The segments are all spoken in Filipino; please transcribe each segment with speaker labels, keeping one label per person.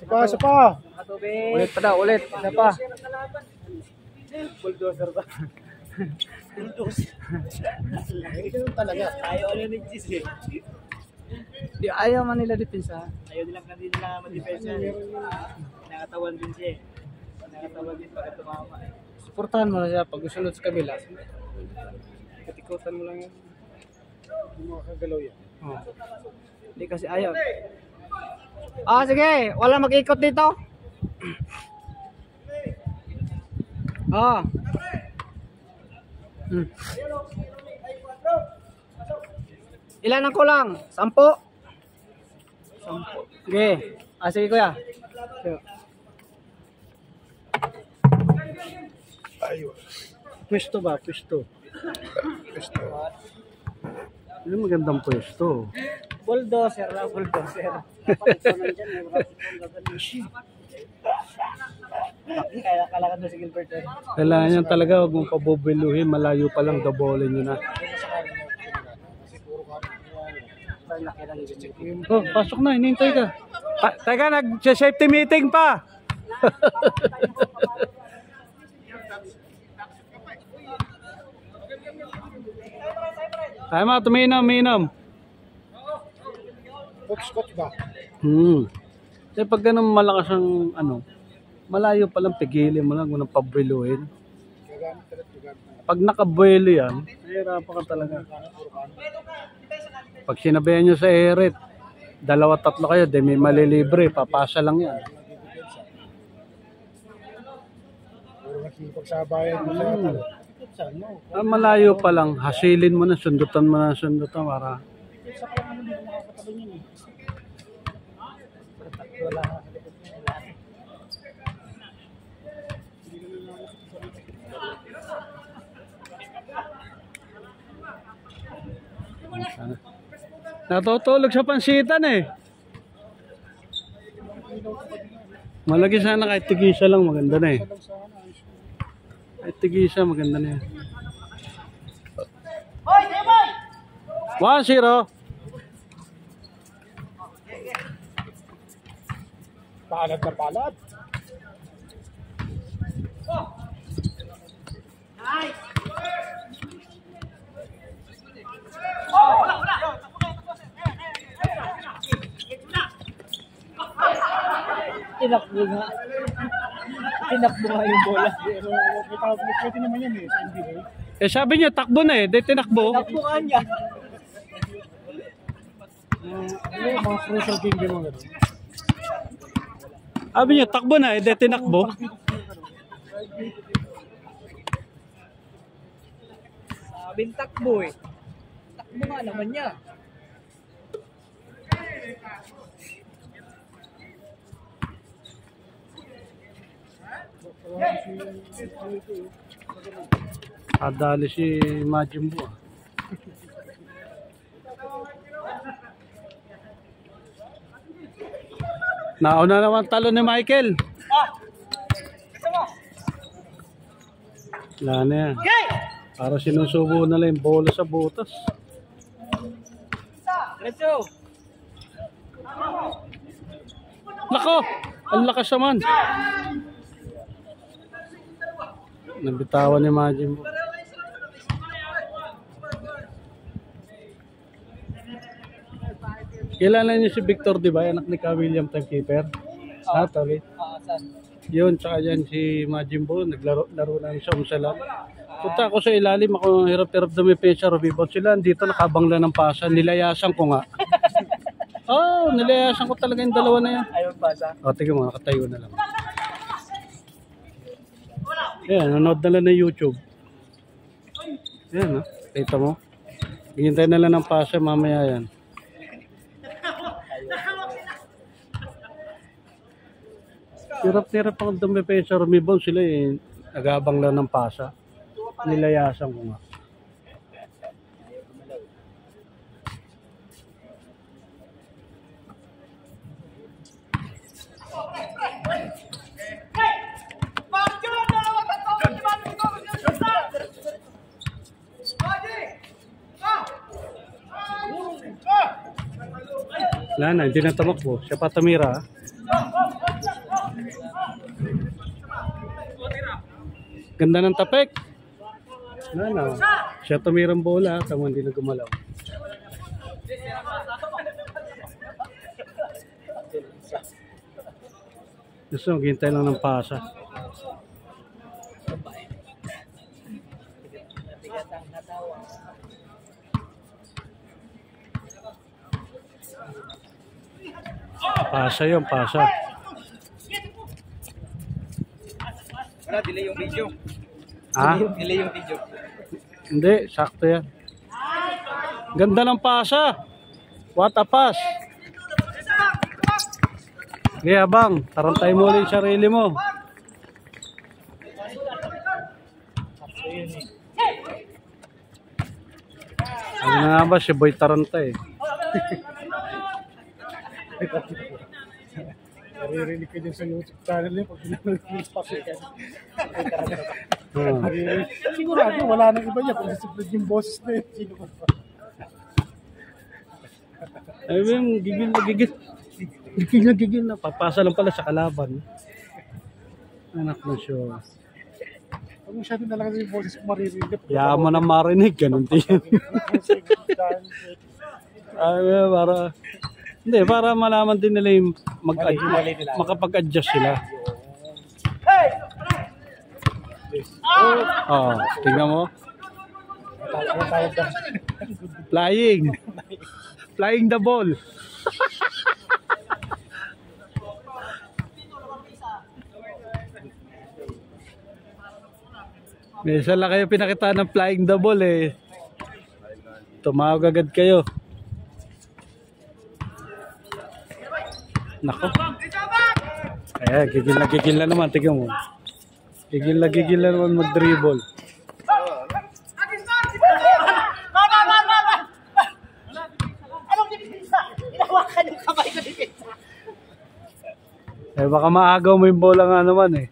Speaker 1: Isa pa.
Speaker 2: Ulit pa daw, ulit. Isa pa.
Speaker 1: Bulldozer ba? Bulldozer. Ganun talaga. Ayaw ni Gis eh.
Speaker 2: Di ayaw man nila depensa.
Speaker 1: Ayaw nila ma-depensa. Nakatawan din siya eh. Nakatawan din pagka tumama eh.
Speaker 2: Suportahan mo na siya pag gusunod sa kabila. Katikutan mo lang yan.
Speaker 1: Hindi mo makagalaw yan.
Speaker 2: Oh. Hindi kasi ayaw. Ah, sige. Wala mag-ikot dito. Ah. Ilan ang kulang? 10? 10. Sige. Ah, sige kuya.
Speaker 1: Ayun. Pwesto ba? Pwesto. Pwesto.
Speaker 2: Ano magandang pwesto?
Speaker 1: Bulldozer na, bulldozer. Dapat ito nandyan. Kaya kailangan mo si Gilbert eh.
Speaker 2: Kailangan yan talaga, huwag mong pabobeluhin, malayo pa lang, dabolin nyo na. Oh, pasok na, hinihintay ka. Teka, nag-safety meeting pa. Ay mga, tuminom.
Speaker 1: Coach ba?
Speaker 2: Kasi pag ganun malakas ang ano, malayo pa lang, pigilin mo lang kung nang pabueluhin. Pag nakabuelo yan, nahirapan ka talaga. Pag sinabihan nyo sa eret, 2-3 kayo, di may malilibre, papasa lang yan.
Speaker 1: Puro nakikipagsabayan mo sa
Speaker 2: Malayo pa lang, hasilin mo na, sundutan para... Natutulog sa pansitan eh. Malagi sana kahit tigisa lang, maganda na eh. Kahit tigisa, maganda na yan. 1-0.
Speaker 1: Palad na palad. Nice. Tinakbo nga. Tinakbo nga yung bola. Pero pwede naman yan eh. Sa NBA.
Speaker 2: Eh sabi niya takbo na eh, di tinakbo.
Speaker 1: Tinakbo nga niya. Mga crucial game din mga gano'n.
Speaker 2: Sabi niya takbo na eh, di tinakbo.
Speaker 1: Sabing takbo eh. Takbo nga naman niya.
Speaker 2: Adali si Majimbo ah. Nauna naman talo ni Michael. Wala na yan. Para sinusubo na lang yung bola sa butas.
Speaker 1: Let's go!
Speaker 2: Lako! Ang lakas naman. Nabitawan ni Majimbo. Kilala niyo si Victor, di ba? Anak ni Ka William, timekeeper. Tali. Yun, tsaka dyan si Majimbo, naglaro lang sa umsalan. Punta ako sa ilalim, ako hirap-hirap dumipensa, rebound sila. Dito nakabangla ng pasa, nilayasan ko nga. Nilayasan ko talaga yung dalawa na yan.
Speaker 1: Ayaw pasa.
Speaker 2: Tingnan mo, nakatayo na lang. Ayan, nanood na lang na YouTube. Ayan, kita mo. Hihintay na lang ng pasa, mamaya yan. Hirap-hirap ang dumipensa, rebound sila eh. Nagabang lang ng pasa. Nilayasan ko nga. Wala na, hindi na tumakbo. Siya pa tumira. Ganda ng tapik. Wala na. Siya tumirang bola. Tama, hindi na gumalaw. Gusto mo, hintay lang ng pasa. Pasa yun, pasa.
Speaker 1: Wala, delay yung video.
Speaker 2: Ha?
Speaker 1: Delay yung video.
Speaker 2: Hindi, sakto yan. Ganda ng pasa. What a pass. Kaya bang, tarantay mo ulit yung sarili mo. Ano na nga ba, si Boy Tarantay.
Speaker 1: Naririnig ko din sa YouTube channel niya pag pinag-pass ka. Sigurado, wala nang iba niya. Kung nasiplod yung boses na yun, sino ko pa.
Speaker 2: Ay, gigil na gigil. Gigil na gigil na. Papasa lang pala sa kalaban. Anak na siya.
Speaker 1: Pag masyado na lang yung boses ko maririnig.
Speaker 2: Yaman na marinig. Ganun din. Ay, para malaman din nila yung makapag-adjust sila. Oo, tingnan mo. Flying the ball. Minsan lang kayo pinakita ng flying the ball eh. Tumawag agad kayo. Nako. Gigil na naman. Tignan mo. Gigil na naman mag-dribble. Eh baka maagaw mo yung bola nga naman eh.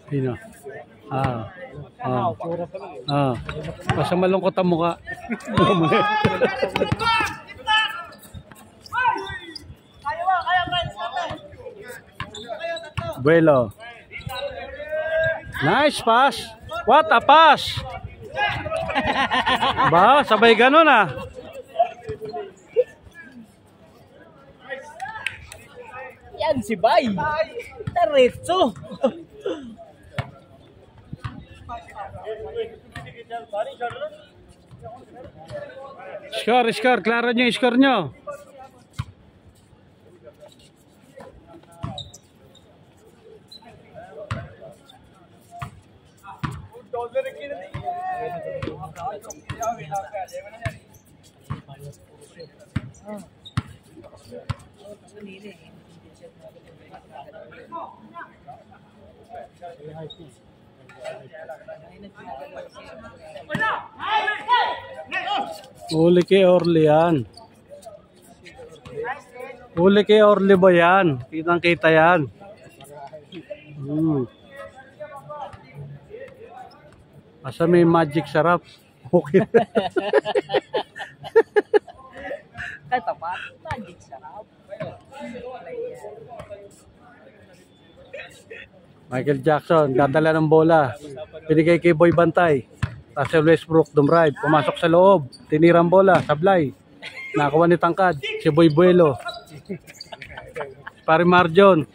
Speaker 2: Sino? Basta malungkot ang mukha. Buelo. Nice pass. What a pass. Ba, sabay ganun ah.
Speaker 1: Yan si Bay. Taretso.
Speaker 2: Score. Klaro nyo yung score nyo. Uli kay Orly yan. Uli kay Orly ba yan? Kitang kita yan. Asa may magic sarap. Okay.
Speaker 1: Ay, tapat. Magic sarap.
Speaker 2: Michael Jackson, dadala ng bola. Pinigay kay Boy Bantay. Russell Westbrook, dumrive. Pumasok sa loob. Tinirang bola, sablay. Nakakuha ni Tangkad. Si Boy Buelo. Pare Marjon.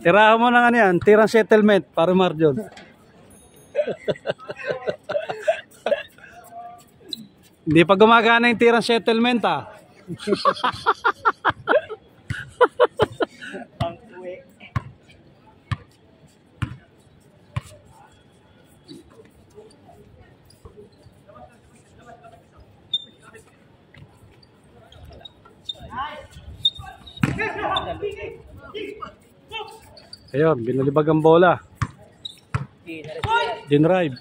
Speaker 2: Tirahan mo na nga yan. Tirang settlement. Pare Marjon. Hindi pa gumagana yung tirang settlement ah. Ayun, binalibag ang bola. Dinrive.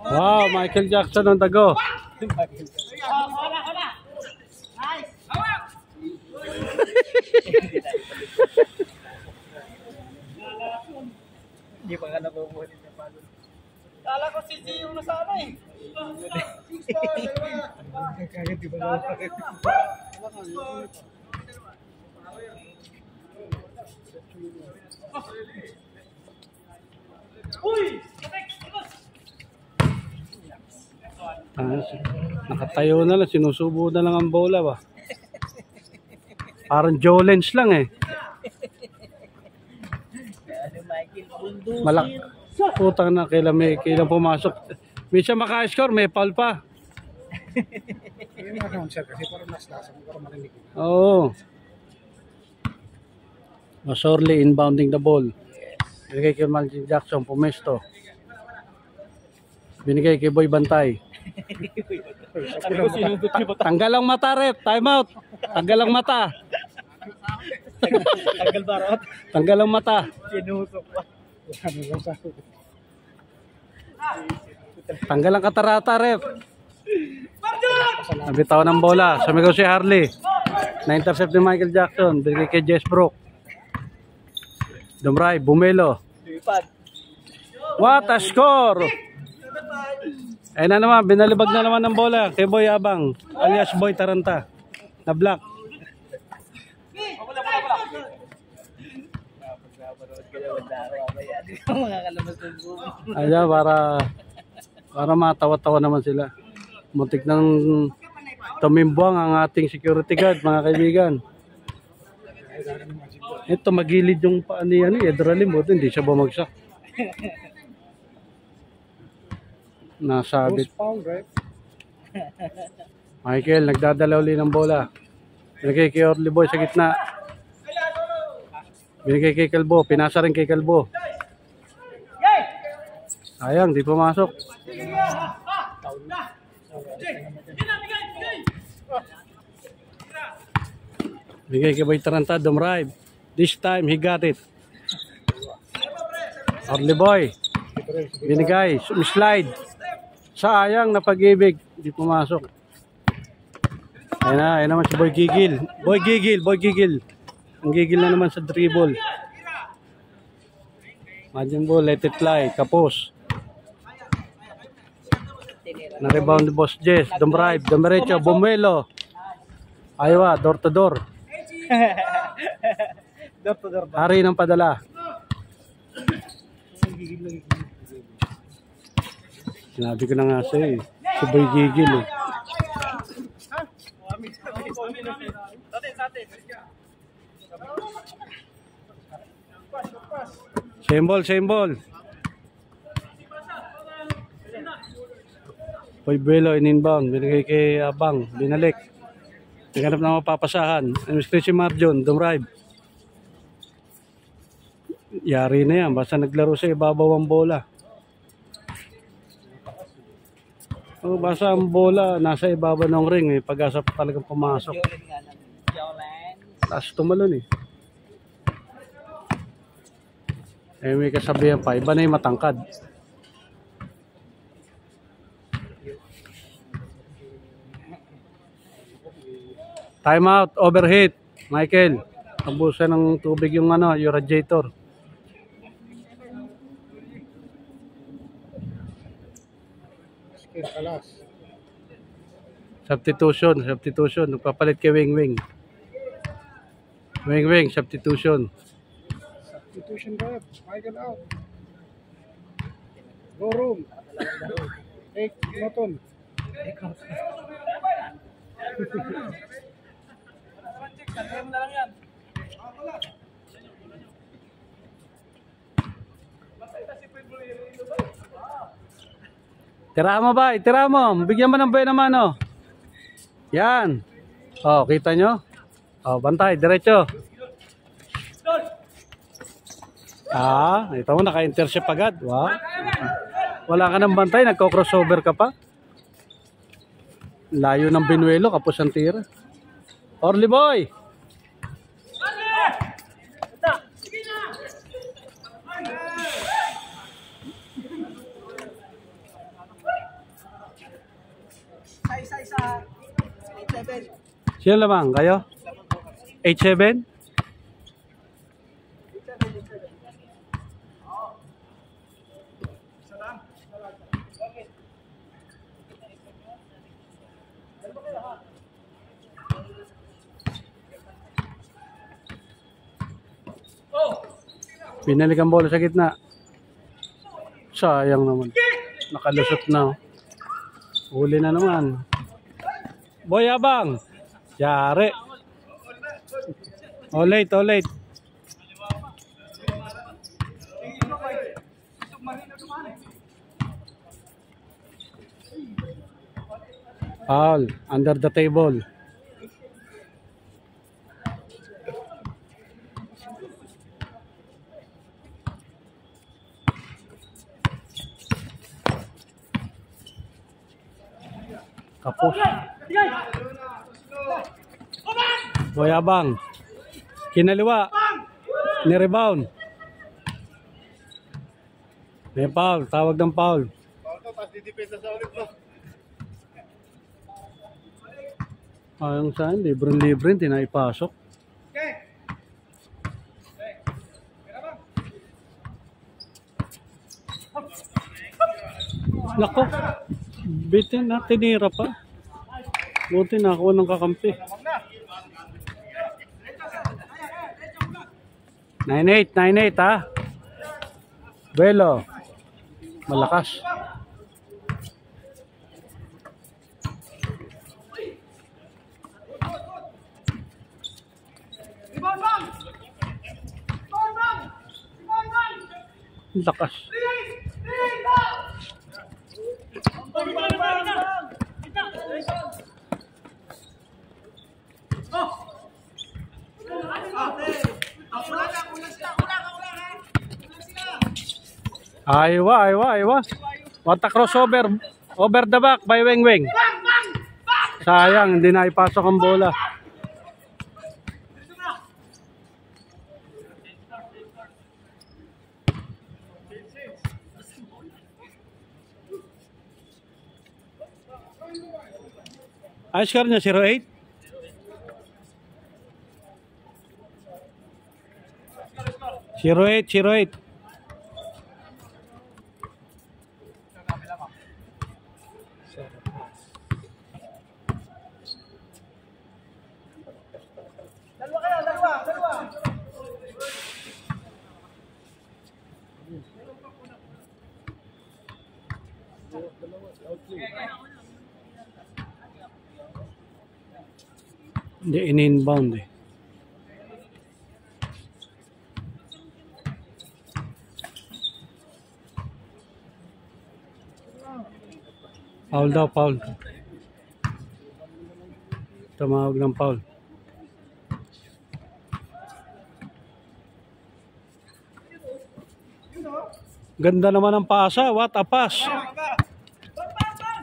Speaker 2: Wow, Michael Jackson ang tago.
Speaker 1: Hindi pa ka nakukunin na palo. Kala ko si G yung nasana eh. Kagad di ba na?
Speaker 2: Nakatayo na lang, sinusubo na lang ang bola ba? Parang Jolens lang eh. Malak. Putang na, kailan pumasok. Minsan maka-score, may foul pa.
Speaker 1: Yung announcer kasi parang nas-lasa mo para marinig.
Speaker 2: Oo. Masorley inbounding the ball. Binigay kay Malcolm Jackson, pumesto. Binigay kay Boy Bantay. Tanggal ang mata, rep. Time out. Tanggal ang mata.
Speaker 1: Tanggal barot.
Speaker 2: Tanggal ang mata.
Speaker 1: Kinusok pa.
Speaker 2: Tanggal ang katarata, rep. Nabitaw ng bola. Sumigaw si Harley. Na-intercept ni Michael Jackson. Binigay kay Jess Brook. Dumray, Bumelo. What a score! Ayun na naman, binalibag na naman ng bola kay Boy Abang, alias Boy Taranta. Na block. Ayan, para matawa-tawa naman sila. Muntik nang tumimbuang ang ating security guard, mga kaibigan. Ito, magilid yung paa ni Edralim, buti hindi siya bumagsak. Nasabit. Michael, nagdadala uli ng bola. Binigay kay Orly Boy sa gitna. Binigay kay Calbo, pinasa rin kay Calbo. Sayang, di pumasok. Binigay kay Boy Taranta, dumrive. This time, he got it. Orly Boy. Binigay, slide. Sayang na pag-ibig. Hindi pumasok. Ayun naman si Boy Gigil. Boy Gigil. Ang gigil na naman sa dribble. Imagine ball, let it fly. Kapos. Na-rebound ni Boss Jess. Dumrive, dumiretso, Bumelo. Aywa, door to door. Hari ng padala. Sinabi ko na nga sa'yo eh. Si Boy Gigil eh. Same ball. Boy Belo in inbound. Binigay kay Abang. Binalik. Naghanap na mapapasahan. Mr. si Marjon. Dumrive. Yari na yan. Basta naglaro sa ibabaw ang bola. Basta ang bola nasa ibabaw ng ring eh. Pag-asa pa talagang pumasok. Taas tumalon eh. Eh may kasabihan pa. Iba na yung matangkad. Time out. Overheat. Michael. Abusan ng tubig yung yung radiator. Substitution. Nagpapalit kay Wing. Substitution.
Speaker 1: Rep. Michael out. Go room. Take Noton.
Speaker 2: Tira mo ba? Tira mo. Bigyan mo ng buhay naman oh. Yan. Oh, kita nyo? Oh, bantay. Diretso. Ito mo. Naka-intercept agad. Wow. Wala ka ng bantay. Nagko-crossover ka pa. Layo ng Binuelo. Kapos ang tira. Orly Boy. Sino lamang? Kayo? 8-7? Pinalik ang bola sa gitna. Sayang naman. Nakalusot na. Huli na naman. Boy Abang. Yari. Oh late, oh late. Foul. Under the table. Kapos. Boy Abang. Kinaliwa. Ni-rebound. May foul. Tawag ng foul. Ayong saan. Libre-libre. Hindi na ipasok. Nako. Bitin na. Tinira pa. Buti na ako ng kakampi. 9-8, 9-8 ha. Belo. Malakas. Lakas. Aywa. What a crossover. Over the back by Weng Weng. Sayang, hindi na ipasok ang bola. Ay, score niya 0-8. 0-8. Hindi in-inbound eh. Foul daw, foul. Tumawag ng foul. Ganda naman ang pasa. What a pass.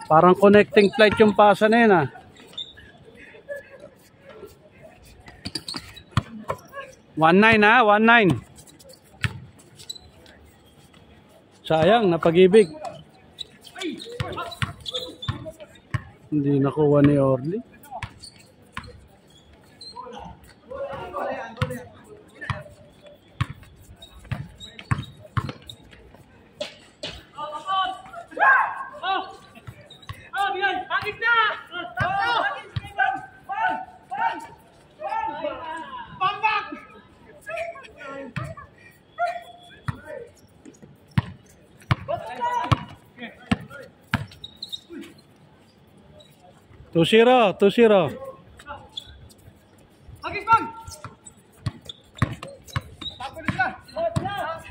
Speaker 2: Parang connecting flight yung pasa na yun ah. One-9 ha, 1-9. Sayang, napag-ibig. Hindi nakuha ni Orly. Two-zero.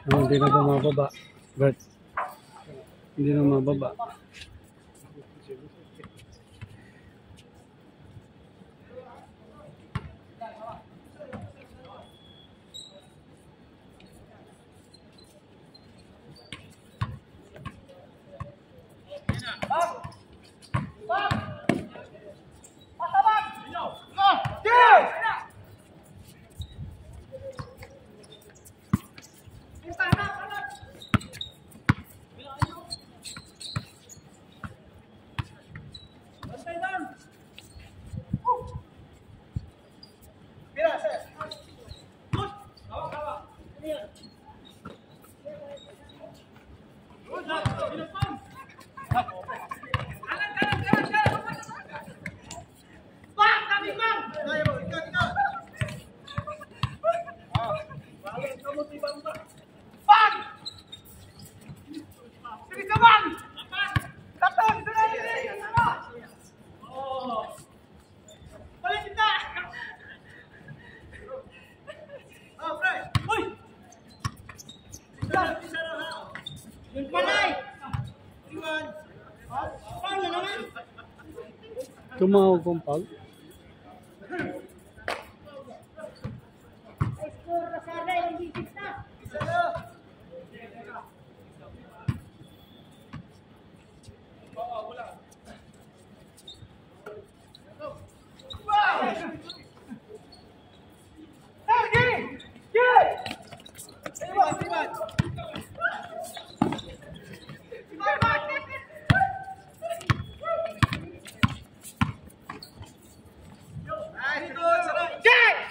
Speaker 2: Hindi na bumababa. Bert. Hindi na mababa. Tumawag kong pag.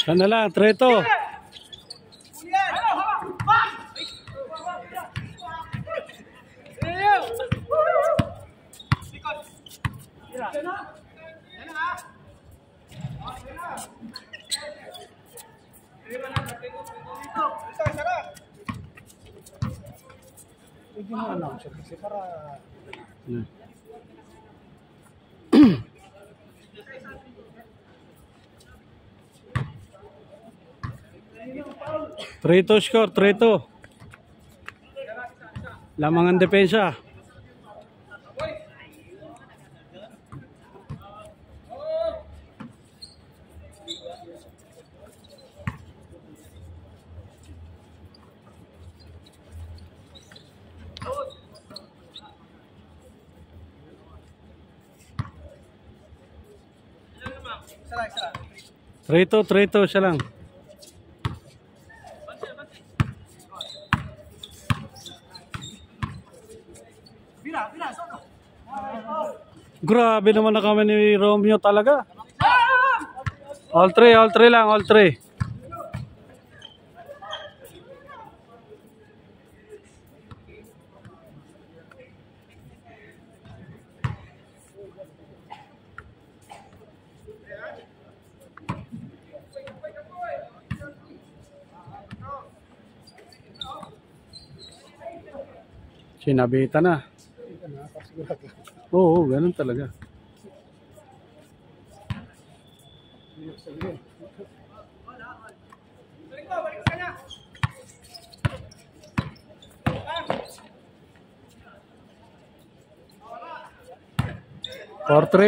Speaker 2: Sana lang, Treto.
Speaker 1: Pwede mo announcer kasi para...
Speaker 2: Treto score, Treto. Lamang ang depensa. Treto, siya lang. Grabe naman na kami ni Romeo talaga. All three lang, all three. Sinabitan na. Oo, ganun talaga.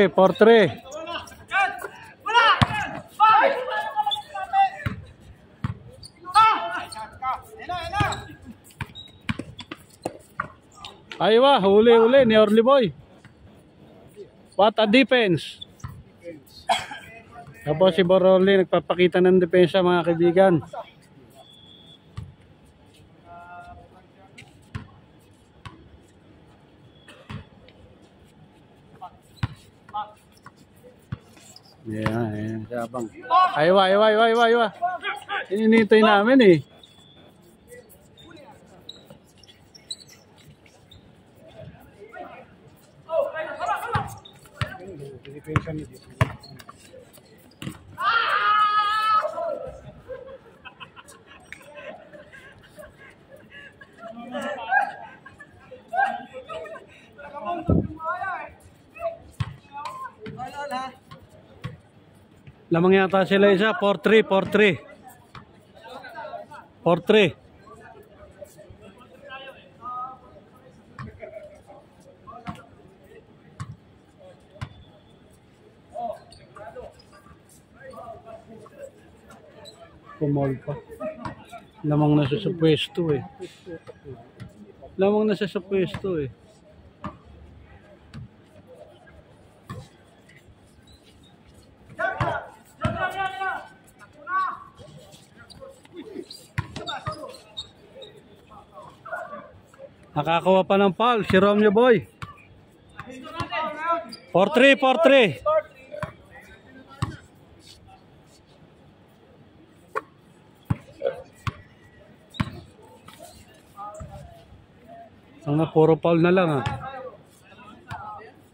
Speaker 2: Portre. Aywa, huli ni Orly Boy. What a defense. Tapos si Bororly nagpapakita ng depensa mga kaibigan. Ayan, sabang. Aywa. Ininintay namin eh. Lamang yata sila isa, 4-3. 4-3. Pumol pa. Lamang nasa sa pwesto eh. Nakakuha pa ng foul si Romeo Boy. 4-3. Sana puro foul na lang ah.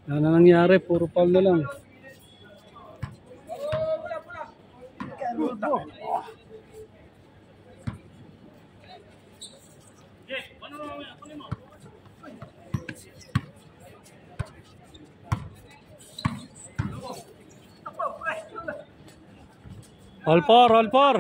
Speaker 2: Ano na nangyari? Puro foul na lang. All four.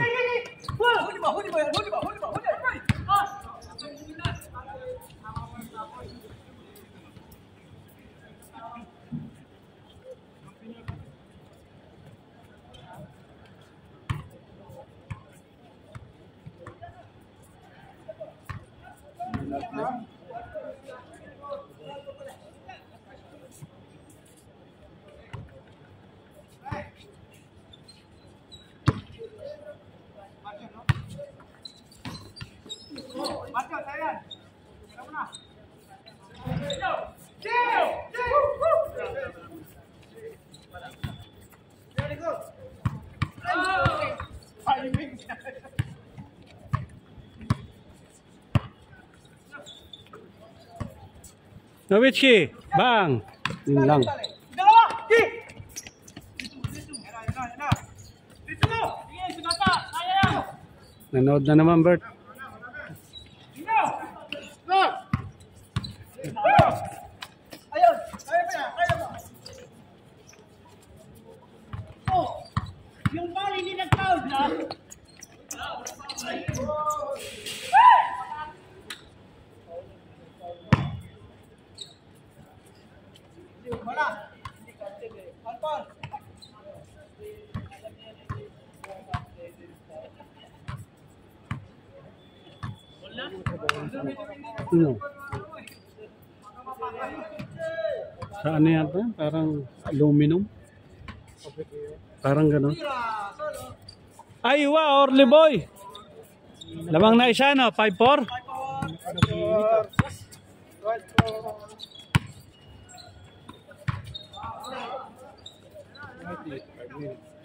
Speaker 2: Nowitzki, bang! Yun lang. Nanood na naman, Bert.
Speaker 1: Yung ball hindi nag-foul na. Wala. Alpon.
Speaker 2: Ano? Sa ano yan ba? Parang aluminum? Parang gano'n. Ay, wa, Orly boy! Lamang na isa, no? 5-4?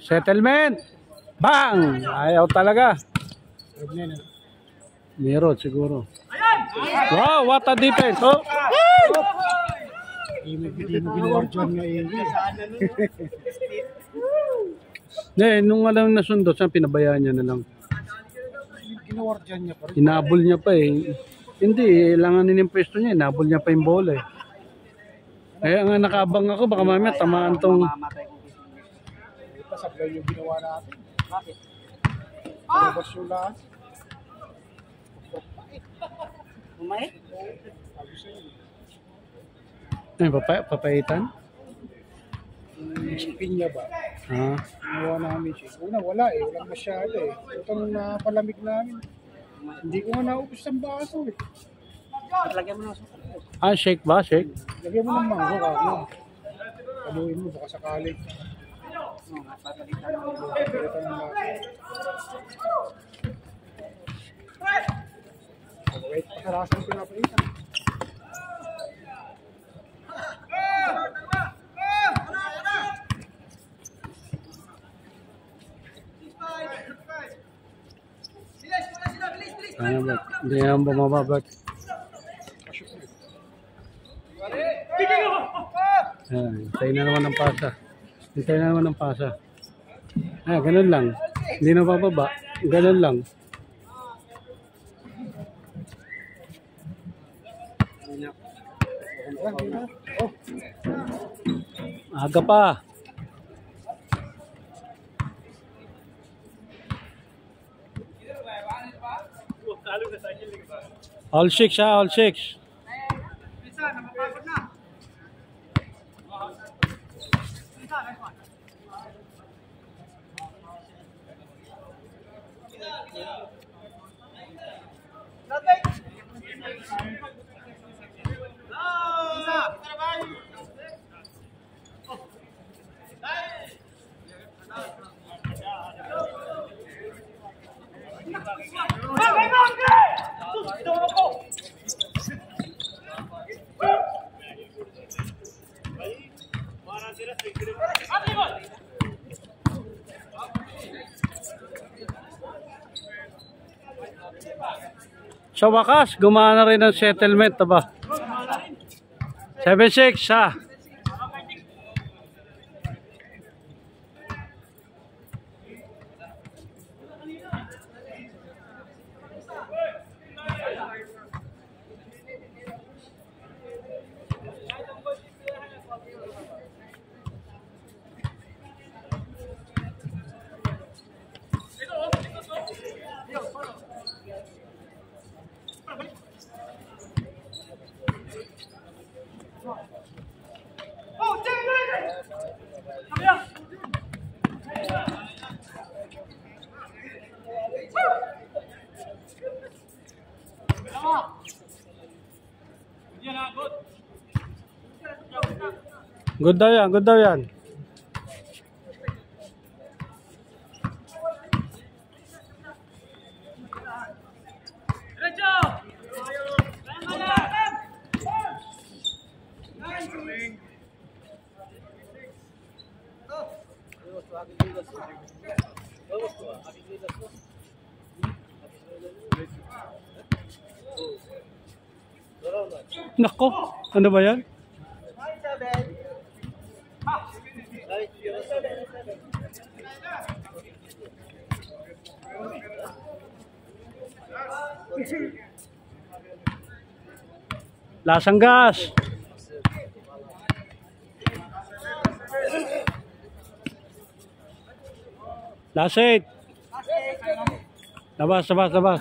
Speaker 2: Settlement! Bang! Ayaw talaga. Meron siguro. Wow, what a defense! Oh!
Speaker 1: Hindi mo binuwardyan nga yun.
Speaker 2: Nung alam na sundo, saan pinabayaan niya na lang.
Speaker 1: Binuwardyan niya pa rin.
Speaker 2: Inabol niya pa eh. Hindi, ilanganin yung pwesto niya. Inabol niya pa yung bola eh. Kaya nga nakaabang ako, baka mamaya tamaan tong...
Speaker 1: Sablay yung ginawa natin. Bakit? Robas yung lahat. Umay?
Speaker 2: Ay, papaitan?
Speaker 1: Isipin niya ba?
Speaker 2: Ha?
Speaker 1: Ginawa namin siya. Una, wala eh. Walang masyado eh. Itong napalamig namin. Hindi ko nga naubos ng baso eh. Lagyan mo ng suka.
Speaker 2: Ah, shake ba? Shake?
Speaker 1: Lagyan mo ng mango kamo. Paluin mo baka sakali. Papalitan ng wait, pakarasan ko pinapalitan.
Speaker 2: Ano ba? Hindi naman bumababag. Hintay na naman ng pasa. Hintay na naman ng pasa. Ganun lang. Hindi na bababa. Ganun lang. Aga pa. All six ha, all six. Sa wakas, gumana rin ang settlement, ba? 7-6, ha? Good daw yan, good daw yan. Nako, ano ba yan? Lasang gas. Lasit. Labas, labas, labas.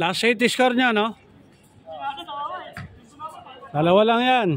Speaker 2: Last 8 score niya, no? Dalawa lang yan.